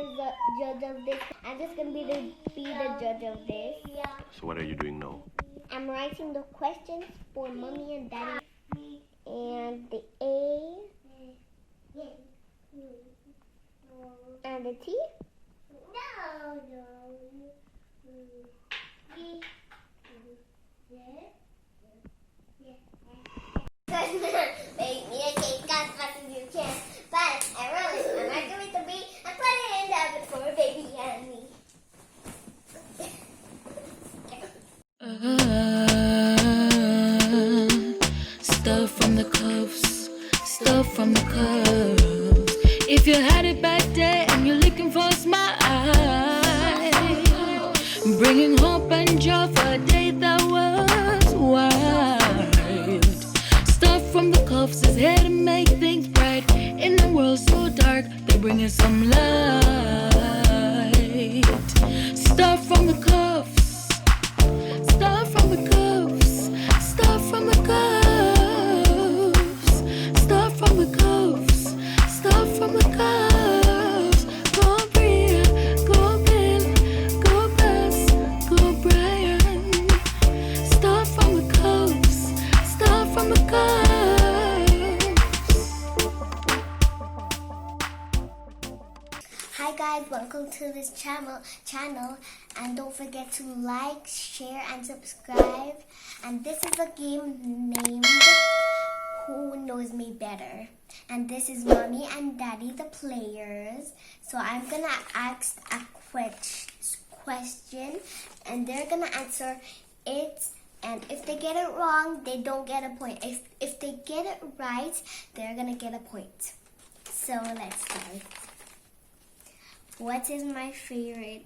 the judge of this. I'm just gonna be the judge of this. So what are you doing now? I'm writing the questions for mommy and daddy. And the A and the T. Make me a cake as fast as you can. But I roll it, I'm not going to be. I put it in the oven for a baby and me. Stuff from the cuffs, stuff from the cuffs. If you had it back there and you're looking for a smile, bringing hope and joy for a day that was wild. Stuff from the cuffs is here to make things bright. In a world so dark, they're bringing some light. Stuff from the cuffs, stuff from the cuffs, stuff from the cuffs, stuff from the cuffs, stuff from the cuffs. Go Bree, go Bill, go Bess, go Brian. Stuff from the cuffs, stuff from the cuffs. Hi guys, welcome to this channel, and don't forget to like, share, and subscribe. And this is a game named Who Knows Me Better, and this is mommy and daddy, the players. So I'm gonna ask a question, and they're gonna answer it. And if they get it wrong, they don't get a point. If they get it right, they're gonna get a point. So let's start. What is my favorite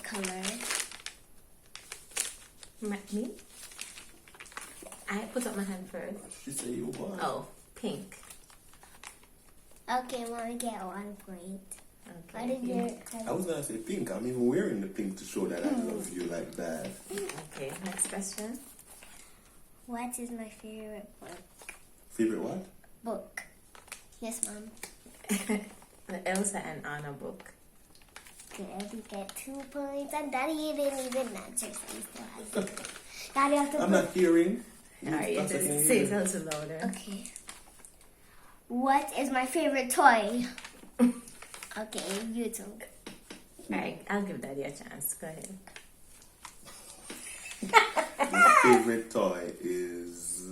color? Me? I put up my hand first. She said you won. Oh, pink. Okay, mommy get 1 point. What Okay. is your I was gonna say pink. I'm even wearing the pink to show that I love you like that. Okay, next question. What is my favorite book? Favorite what? Book. Yes, mom. The Elsa and Anna book. Good, you get 2 points. And daddy didn't even answer, so he still has it. Daddy has to I'm not hearing. Alright, you just say it a little louder. Okay. What is my favorite toy? Okay, you too. Alright, I'll give Daddy a chance. Go ahead. My favorite toy is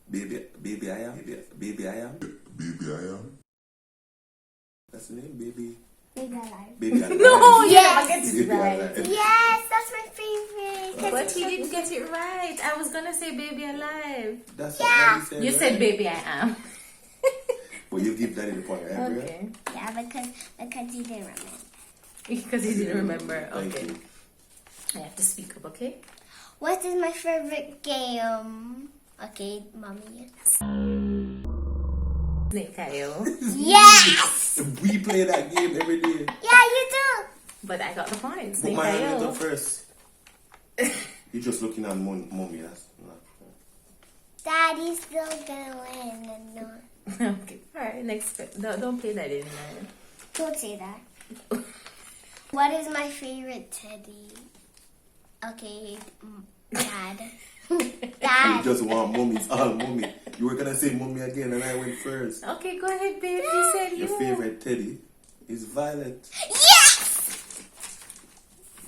baby I am. Baby I am. That's the name, baby. Baby alive. Baby alive. No, Yes. yeah, get it Baby right. alive. Yes, that's my favorite. But he didn't get it right. I was gonna say baby alive. That's what Daddy said. You right? said baby I am. Well, you give Daddy the point, right? Bria? Okay. Yeah, because you didn't remember. Because you didn't remember. Thank Okay. you. I have to speak up, okay? What is my favorite game? Okay, mommy. Snake IO. Yes! We play that game every day. Yeah, you do. But I got the point. But Snake my hand IO. up first. You're just looking at mommy. That's not fair. Daddy's still gonna win. No. Okay. Alright, next. Don't play that anymore. Don't say that. What is my favorite teddy? Okay, Dad. You Dad. just want mommy. It's all mommy. You were gonna say mommy again, and I went first. Okay, go ahead, babe. You said Your you. favorite teddy is Violet. Yes!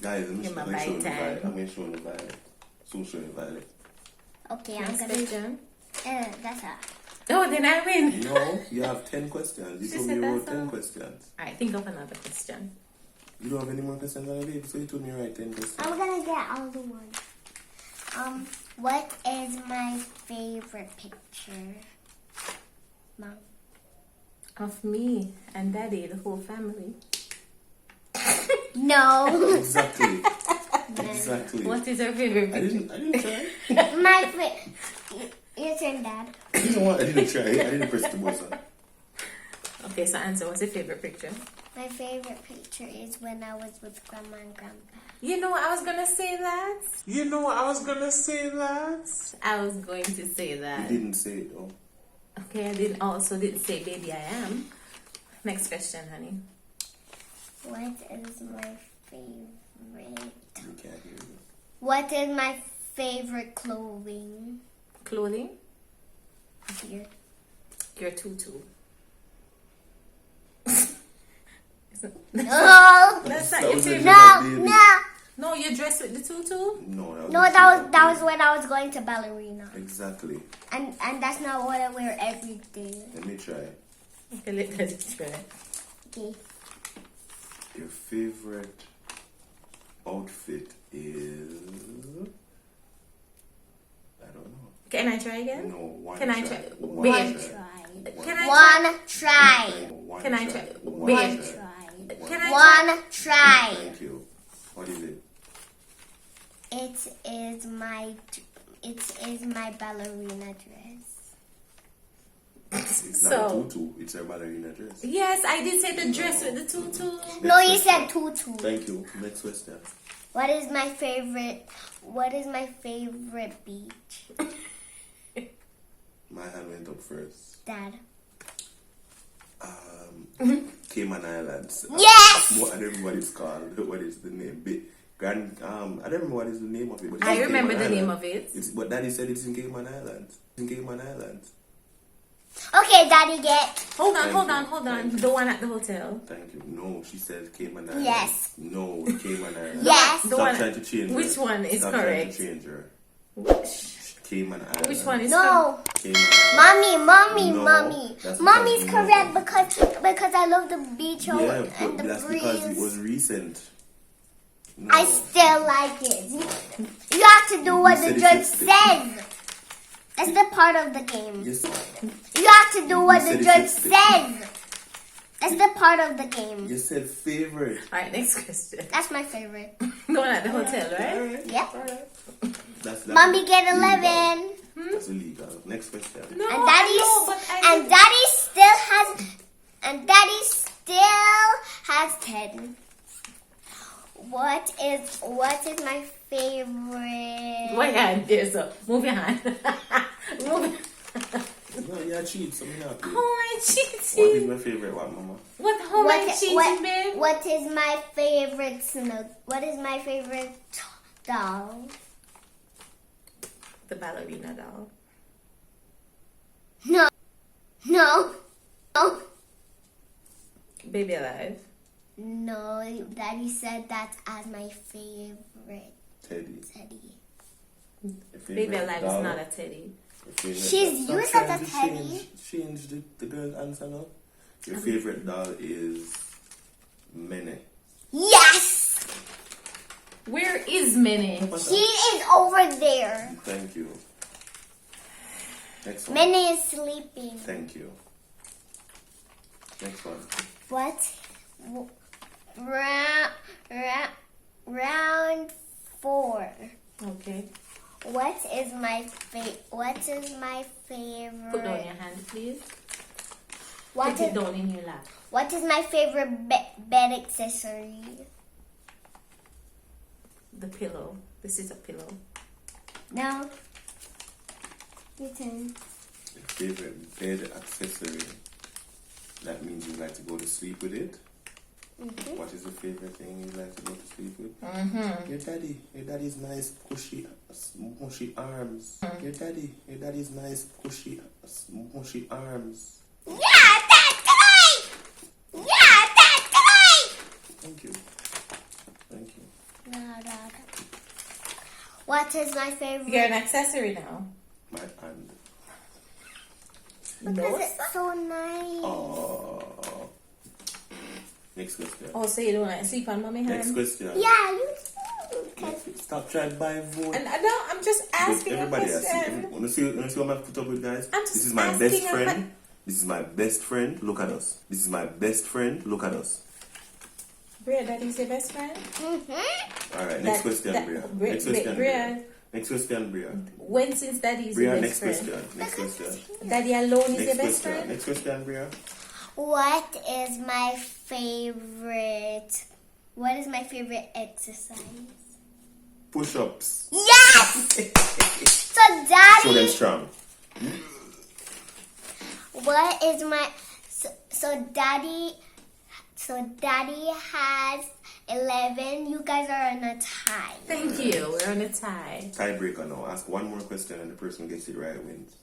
Guys, I'm Give my gonna show you bite time. Violet. I'm gonna show you Violet. Soon show you Violet. Okay, I'm Next gonna. question. That's all. Oh, then I win. No, you have 10 questions. You She told said me you wrote that's 10 all. questions. Alright, think of another question. You don't have any more questions on the baby, so you told me you write 10 questions. I'm gonna get all the ones. What is my favorite picture? Mom. Of me and Daddy, the whole family. No. Exactly. Exactly. What is your favorite I picture? didn't try. My your turn, Dad. You know what? I didn't try. I didn't press the button. Okay, so answer. What's your favorite picture? My favorite picture is when I was with Grandma and Grandpa. You know, I was gonna say that. I was going to say You that. didn't say it though. Okay, I didn't say baby I am. Next question, honey. What is my favorite? You can't hear you. What is my favorite clothing? Clothing? Here. Your tutu. No, That's That not your was a favorite. no, baby. no. No, you dress with the tutu? No, No, that was when I was going to ballerina, exactly. and that's not what I wear every day. Let me try. Okay, let us try. Okay. Your favorite outfit is... I don't know. Can I try again? No, one Can I try. try? One Babe. try. Can I One try. One Can I try? One Babe. try. Can I One try. Thank you. What is it? It is my ballerina dress. It's not So- a tutu. It's a ballerina dress. Yes, I did say the dress with the tutu. No, Next you question. said tutu. Thank you. Next question. What is my favorite beach? My hand went up first. Dad. Cayman Islands. Yes! What I don't remember what it's called. What is the name? Grand. I don't remember what is the name of it. But it's I in remember Cayman the name Islands. of it. It's, but Daddy said it's in Cayman Islands. In Cayman Islands. Okay, Daddy, get. Hold on, Thank hold you. on, hold on. Thank you. The one at the hotel. Thank you. No, she said Cayman Islands. Yes. No, Cayman Islands. Yes. The Stop one- trying to change her. which one is Stop correct? Trying to change her. Which Cayman Islands. which one is No, Cayman Islands. mommy, No, mommy. that's Mommy's because- correct because I love the beach Yeah, and but the that's because it breeze. was recent. No. I still like it. You have to do what You the said judge it's fifty. says. That's the part of the game. Yes. You have to do what said the it's judge 50. says. That's the part of the game. You said favorite. Alright, next question. That's my favorite. The one at the hotel, right? Alright. Yep. That's Mommy get illegal. 11. That's illegal. Next question. No, And Daddy no, but I and Daddy still has 10. What is my favorite? What hand there, so move your hand. Move. No, you're cheat, so I'm not happy. How am I What is cheating? my favorite one, Mama? What? How am I cheating, babe? What is my favorite snug? What is my favorite doll? The ballerina doll. No. Baby alive. No, Daddy said that's as my favorite Teddy. teddy. Your favorite Baby alive doll? is not a teddy. Your favorite She's doll? used Stop as a trying to teddy. Change the girl's answer now. Your favorite doll is Mene. Yes! Where is Minnie? She is over there. Thank you. Next one. Minnie is sleeping. Thank you. Next one. What? Round 4. Okay. What is my favorite? Put down your hand, please. What Put it is down in your lap. what is my favorite bed accessory? The pillow. This is a pillow. No. Your turn. Your favorite bed accessory. That means you like to go to sleep with it. Mm-hmm. What is the favorite thing you like to go to sleep with? Mm-hmm. Your daddy's nice, mushy arms. Your daddy's nice, mushy arms. Yeah, that's right. Yeah, that's right. Thank you. Thank you. No. What is my favorite? You're an accessory now. My hand. Because it's so nice. Oh. Next question. Oh, so you don't like sleep on mommy hand? Next question. Yeah, you do. Stop trying to buy vote. And no, I'm just asking a Everybody has question. Want to see what I'm put up with, guys? I'm just This is my asking best a friend. This is my best friend. Look at us. This is my best friend. Look at us. Bria, that is your best friend? Mm-hmm. All right. Next question, Bria. Next question, Bria. Next question, Bria. When since daddy is Bria, your next best friend? question. Next question. Daddy alone is your Next best question. friend? Next question, Bria. What is my favorite? What is my favorite exercise? Push-ups. Yes. So, Show them Daddy, strong. what is my? Daddy has 11. You guys are on a tie. Thank you. We're on a tie. Tiebreaker now. Ask one more question and the person who gets it right wins.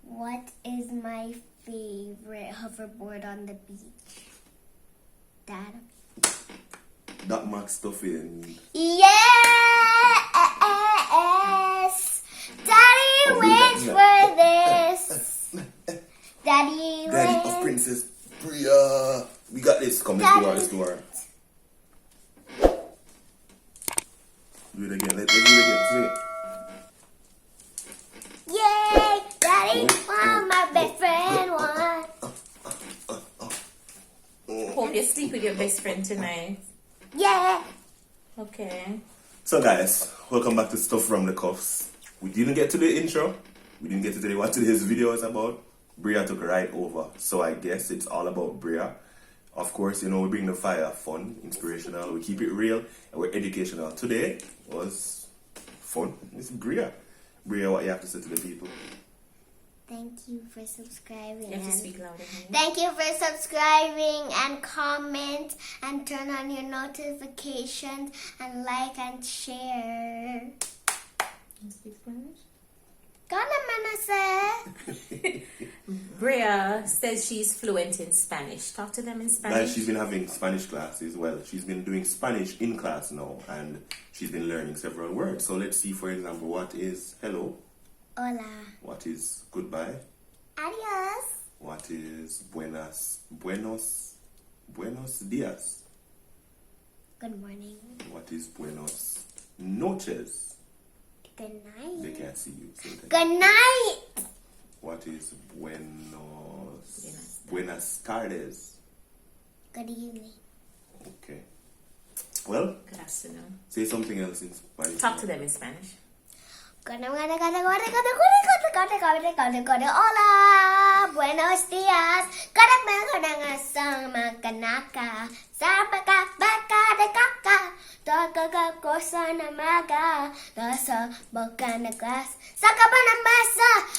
What is my favorite hoverboard on the beach? Dad? That Max stuff in. Yes! Daddy waits for this. Daddy Daddy waits. of Princess Bria. We got this. Come, let's do her. Do it again. Let's do it again. Sing it. Yay! Daddy won, my best friend won. Hope you sleep with your best friend tonight. Yeah! Okay. So guys, welcome back to Stuff from the Cuffs. We didn't get to the intro. We didn't get to what today's video is about. Bria took right over. So I guess it's all about Bria. Of course, you know, we bring the fire, fun, inspirational. We keep it real and we're educational. Today was fun. It's Bria. Bria, what you have to say to the people? Thank you for subscribing. You have to speak louder, honey. Thank you for subscribing and comment and turn on your notifications and like and share. You speak Spanish? Bria says she's fluent in Spanish. Talk to them in Spanish. Guys, she's been having Spanish classes. Well, she's been doing Spanish in class now and she's been learning several words. So let's see, for example, what is hello? Hola. What is goodbye? Adios. What is buenos dias? Good morning. What is buenos noches? Good They night. can't see you. So Good night. what is buenas tardes? Good evening. Okay. Well, Good afternoon. say something else in Spanish. Talk to them in Spanish. Hola, buenos días.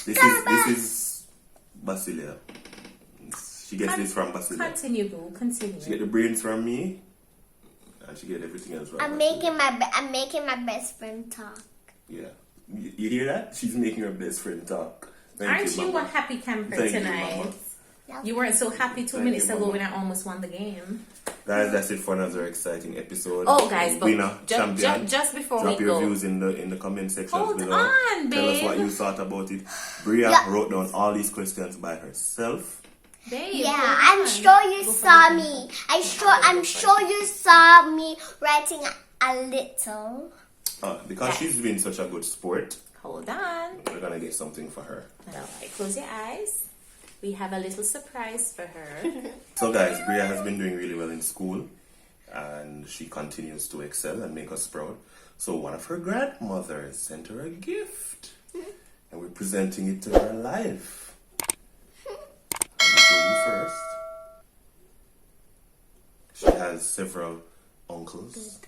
This is Basilia. She gets this from Basilia. Continue, boo. Continue. She get the brains from me, and she get everything else from I'm Basilia. making my best friend talk. Yeah. You hear that? She's making her best friend talk. Thank Aren't you Mama. a happy camper Thank you, tonight? Mama. You weren't so happy 2 Thank minutes you, ago Mama. when I almost won the game. Guys, that's it for another exciting episode. Oh, guys, but winner, champion. just before Drop we your go, views in the comment section Hold below. on, Tell us babe. what you thought about it. Bria Yeah. wrote down all these questions by herself. babe. Yeah, hold I'm on. sure you Go saw for it. me. I'm sure you saw me writing a little. Because she's been such a good sport, Hold on. we're gonna get something for her. All right, close your eyes. We have a little surprise for her. So guys, Bria has been doing really well in school and she continues to excel and make us proud. So one of her grandmothers sent her a gift and we're presenting it to her live. I'll show you first. She has several uncles,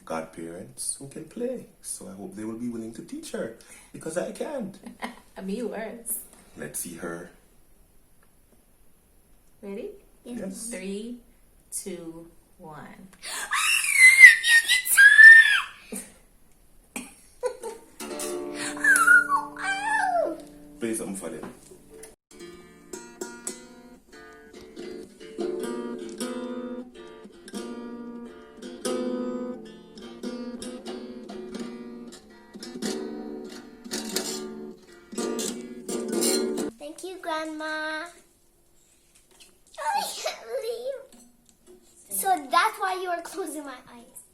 godparents who can play. So I hope they will be willing to teach her because I can't. A few words. Let's see her. Ready? Yes. 3, 2, 1. Play something for them. Thank you, Grandma. I can't believe. So that's why you were closing my eyes.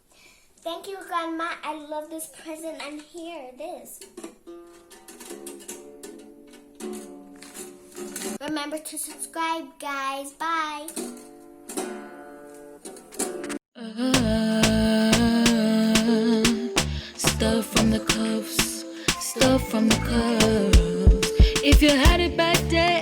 Thank you, Grandma. I love this present, and here it is. Remember to subscribe, guys. Bye. Stuff from the cuffs, stuff from the cuffs. If you had it back there